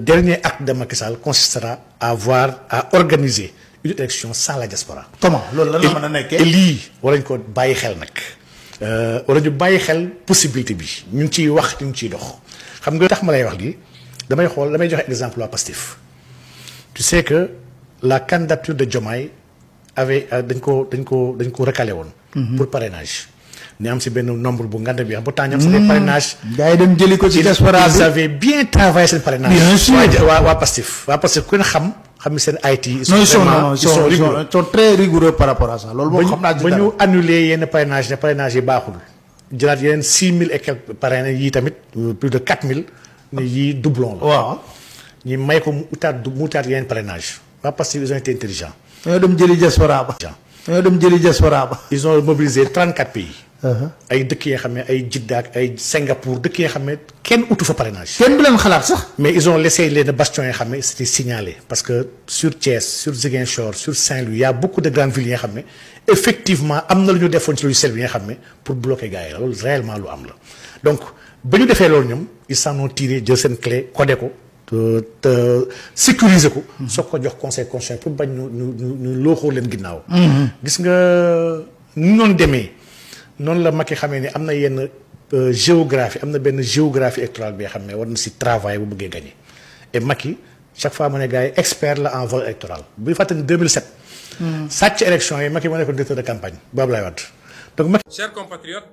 dernier acte de Macky Sall consistera à organiser une élection sans la diaspora. Comment loolu lan la mën a nekkee. et lii war nañ ko bàyyi xel nag war nañu bàyyi xel possibilité bi ñu ngi ciy wax ñu ngi ciy dox xam nga tax ma lay wax lii damay joxe exemple waa Pastef. Tu sais que la candidature de Diomaye avait dañ ko recalé woon. Pour parrainage. Ni am si benn nombre bu ngand bi bu temps ñam c'est des parrainages. gars yi dem jëli ko ci diaspora bi ils avaient bien travaillé seen parrainage. Bien sûr waa Pastef ku ne xam seen IT. Ils sont très rigoureux par rapport à ça. loolu moom xam naa ba ñu annulé yenn parrainage ne parrainage yi baaxul. jëlaat yeneen 6000 et quelques parrainage yii tamit plus de 4000 ne yii doublon la. waaw ñi may ko mu utaat yeneen parrainage. waa Pastef ils ont été intelligents. dañoo dem jëli diaspora ba. Ils ont mobilisé 34 pays. ay dëkk yi nga xam ne ay Jidda ak ay Singapour dëkk yi nga xam ne kenn utu fa parrainage. kenn du leen xalaat sax. mais ils ont laissé les bastions yi nga xam ne c'était signalé parce que sur Thiès sur Ziguinchor sur Saint-Louis il y a beaucoup de grandes villes yi nga xam ne effectivement am na lu ñu defoon ci logiciel bi nga xam ne pour bloquer gars yi la loolu réellement lu am la donc ba ñu defee loolu ñoom ils s'en ont tiré jël seen clé codé ko te sécuriser ko. soog ko jox conseil constitutionnel pour bañ ñu looxoo leen ginnaaw. gis nga nu noonu demee. noonu la Macky xamee ni am na yenn géographie am na benn géographie électorale bi nga xam ne war na si travail bu bëggee gagner et Macky chaque fois mu ne gars yi expert la en vol électoral bu ñu fàttali 2007. sàcc élection yi Macky moo nekkoon directeur de campagne bu Abdoulaye Wade donc Macky. Chers compatriotes,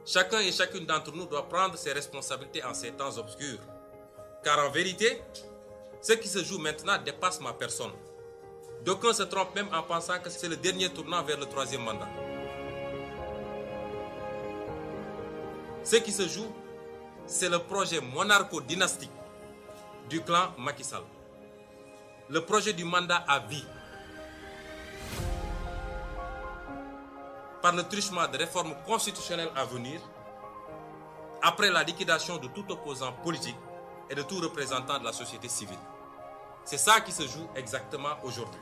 chacun et chacune d'entre nous doit prendre ses responsabilités en ces temps obscurs. Car en vérité, ce qui se joue maintenant dépasse ma personne. D'aucuns se trompent même en pensant que c'est le dernier tournant vers le troisième mandat. Ce qui se joue, c'est le projet monarcho-dynastique du clan Macky Sall. Le projet du mandat à vie. Par le truchement de réformes constitutionnelles à venir, après la liquidation de tout opposant politique et de tout représentant de la société civile. C'est ça qui se joue exactement aujourd'hui.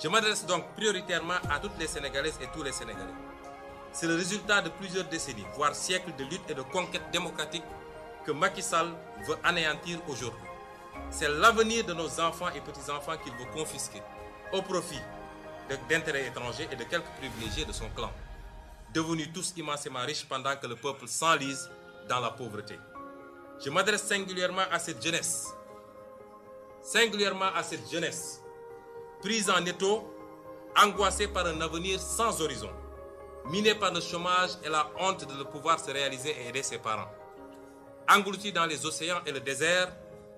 Je m'adresse donc prioritairement à toutes les Sénégalaises et tous les Sénégalais. C'est le résultat de plusieurs décennies, voire siècles de lutte et de conquête démocratique que Macky Sall veut anéantir aujourd'hui. C'est l'avenir de nos enfants et petits-enfants qu'il veut confisquer au profit d'intérêts étrangers et de quelques privilégiés de son clan, devenus tous immensément riches pendant que le peuple s'enlise dans la pauvreté. Je m'adresse singulièrement à cette jeunesse, prise en étau, angoissée par un avenir sans horizon, minée par le chômage et la honte de ne pouvoir se réaliser et aider ses parents, engloutie dans les océans et le désert,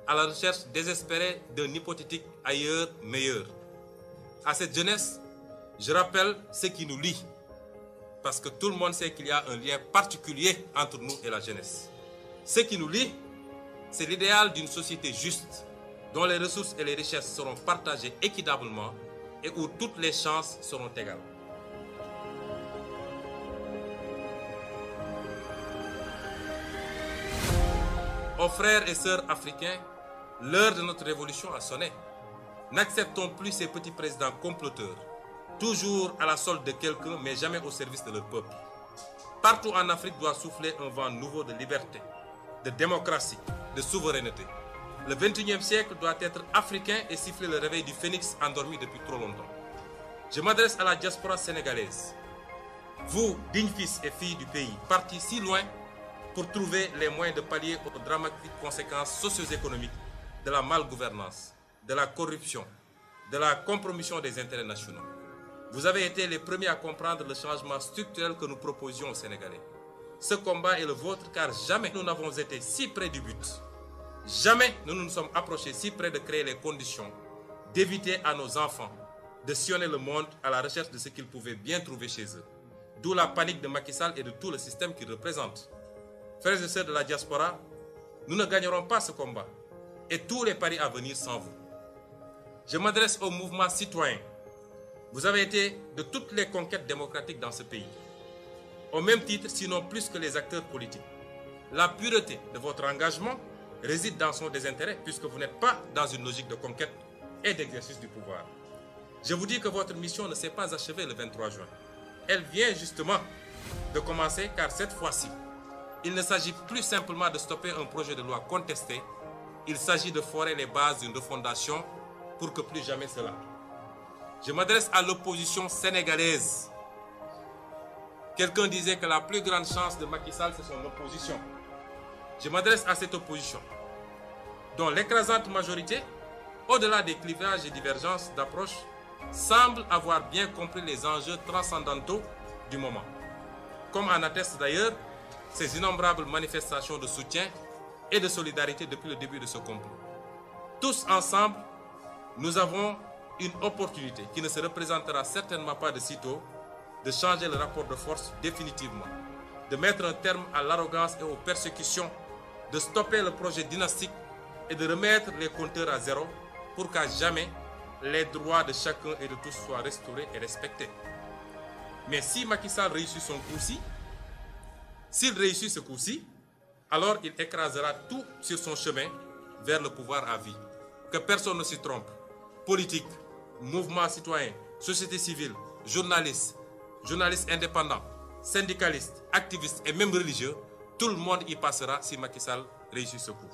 à la recherche désespérée d'un hypothétique ailleurs meilleur. À cette jeunesse, je rappelle ce qui nous lie, parce que tout le monde sait qu'il y a un lien particulier entre nous et la jeunesse. Ce qui nous lie, c'est l'idéal d'une société juste, dont les ressources et les richesses seront partagées équitablement et où toutes les chances seront égales. Aux frères et sœurs africains, l'heure de notre révolution a sonné. N'acceptons plus ces petits présidents comploteurs, toujours à la solde de quelqu'un, mais jamais au service de leur peuple. Partout en Afrique doit souffler un vent nouveau de liberté, de démocratie, de souveraineté. Le 21e siècle doit être africain et siffler le réveil du phénix endormi depuis trop longtemps. Je m'adresse à la diaspora sénégalaise. Vous, dignes fils et filles du pays, partis si loin pour trouver les moyens de pallier aux dramatiques conséquences socio-économiques de la malgouvernance, de la corruption, de la compromission des intérêts nationaux. Vous avez été les premiers à comprendre le changement structurel que nous proposions aux Sénégalais. Ce combat est le vôtre car jamais nous n'avons été si près du but. Jamais nous nous sommes approchés si près de créer les conditions d'éviter à nos enfants de sillonner le monde à la recherche de ce qu'ils pouvaient bien trouver chez eux. D'où la panique de Macky Sall et de tout le système qu'il représente. Frères et sœurs de la diaspora, nous ne gagnerons pas ce combat et tous les paris à venir sans vous. Je m'adresse au mouvement citoyen. Vous avez été de toutes les conquêtes démocratiques dans ce pays. Au même titre, sinon plus que les acteurs politiques. La pureté de votre engagement réside dans son désintérêt puisque vous n'êtes pas dans une logique de conquête et d'exercice du pouvoir. Je vous dis que votre mission ne s'est pas achevée le 23 juin. Elle vient justement de commencer car cette fois-ci, il ne s'agit plus simplement de stopper un projet de loi contesté, il s'agit de forer les bases d'une refondation pour que plus jamais cela. Je m'adresse à l'opposition sénégalaise. Quelqu'un disait que la plus grande chance de Macky Sall, c'est son opposition. Je m'adresse à cette opposition, dont l'écrasante majorité, au-delà des clivages et divergences d'approche, semble avoir bien compris les enjeux transcendantaux du moment. Comme en attestent d'ailleurs ces innombrables manifestations de soutien et de solidarité depuis le début de ce complot. Tous ensemble, nous avons une opportunité qui ne se représentera certainement pas de sitôt, de changer le rapport de force définitivement, de mettre un terme à l'arrogance et aux persécutions, de stopper le projet dynastique et de remettre les compteurs à zéro pour qu'à jamais les droits de chacun et de tous soient restaurés et respectés. Mais si Macky Sall réussit son coup-ci, s'il réussit ce coup-ci, alors il écrasera tout sur son chemin vers le pouvoir à vie. Que personne ne s'y trompe. Politique, mouvements citoyens, société civile, journalistes indépendants, syndicalistes, activistes et même religieux, tout le monde y passera si Macky Sall réussit ce coup.